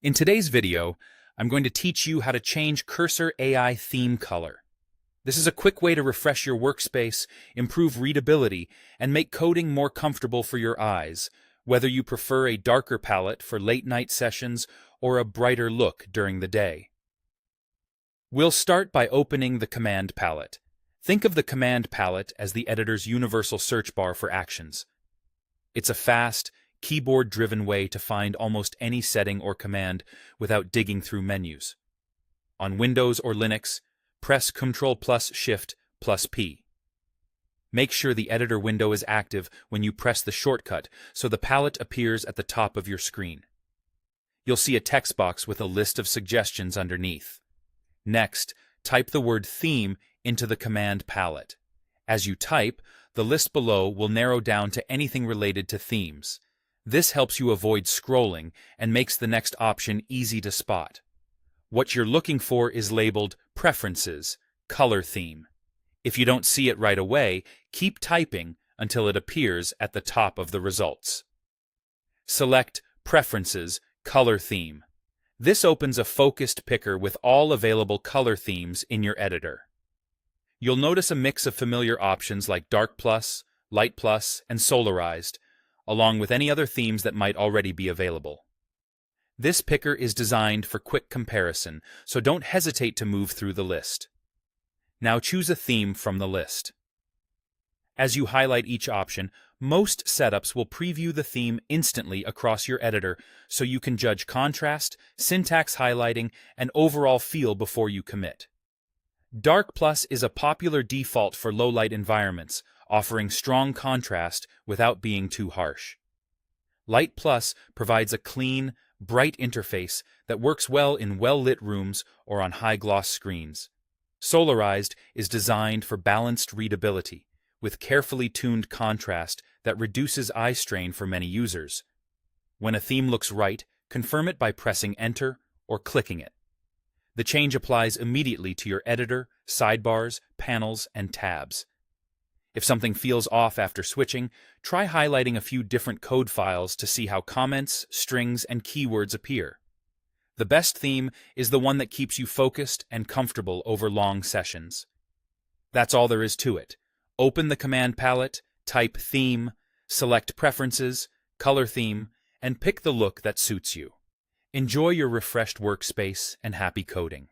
In today's video, I'm going to teach you how to change Cursor AI theme color. This is a quick way to refresh your workspace, improve readability, and make coding more comfortable for your eyes, whether you prefer a darker palette for late-night sessions or a brighter look during the day. We'll start by opening the Command palette. Think of the Command palette as the editor's universal search bar for actions. It's a fast, keyboard-driven way to find almost any setting or command without digging through menus. On Windows or Linux, press Ctrl plus Shift plus P. Make sure the editor window is active when you press the shortcut so the palette appears at the top of your screen. You'll see a text box with a list of suggestions underneath. Next, type the word theme into the Command palette. As you type, the list below will narrow down to anything related to themes. This helps you avoid scrolling and makes the next option easy to spot. What you're looking for is labeled Preferences, Color Theme. If you don't see it right away, keep typing until it appears at the top of the results. Select Preferences, Color Theme. This opens a focused picker with all available color themes in your editor. You'll notice a mix of familiar options like Dark Plus, Light Plus, and Solarized, along with any other themes that might already be available. This picker is designed for quick comparison, so don't hesitate to move through the list. Now choose a theme from the list. As you highlight each option, most setups will preview the theme instantly across your editor so you can judge contrast, syntax highlighting, and overall feel before you commit. Dark Plus is a popular default for low-light environments, offering strong contrast without being too harsh. Light Plus provides a clean, bright interface that works well in well-lit rooms or on high-gloss screens. Solarized is designed for balanced readability, with carefully tuned contrast that reduces eye strain for many users. When a theme looks right, confirm it by pressing Enter or clicking it. The change applies immediately to your editor, sidebars, panels, and tabs. If something feels off after switching, try highlighting a few different code files to see how comments, strings, and keywords appear. The best theme is the one that keeps you focused and comfortable over long sessions. That's all there is to it. Open the Command palette, type Theme, select Preferences, Color Theme, and pick the look that suits you. Enjoy your refreshed workspace and happy coding.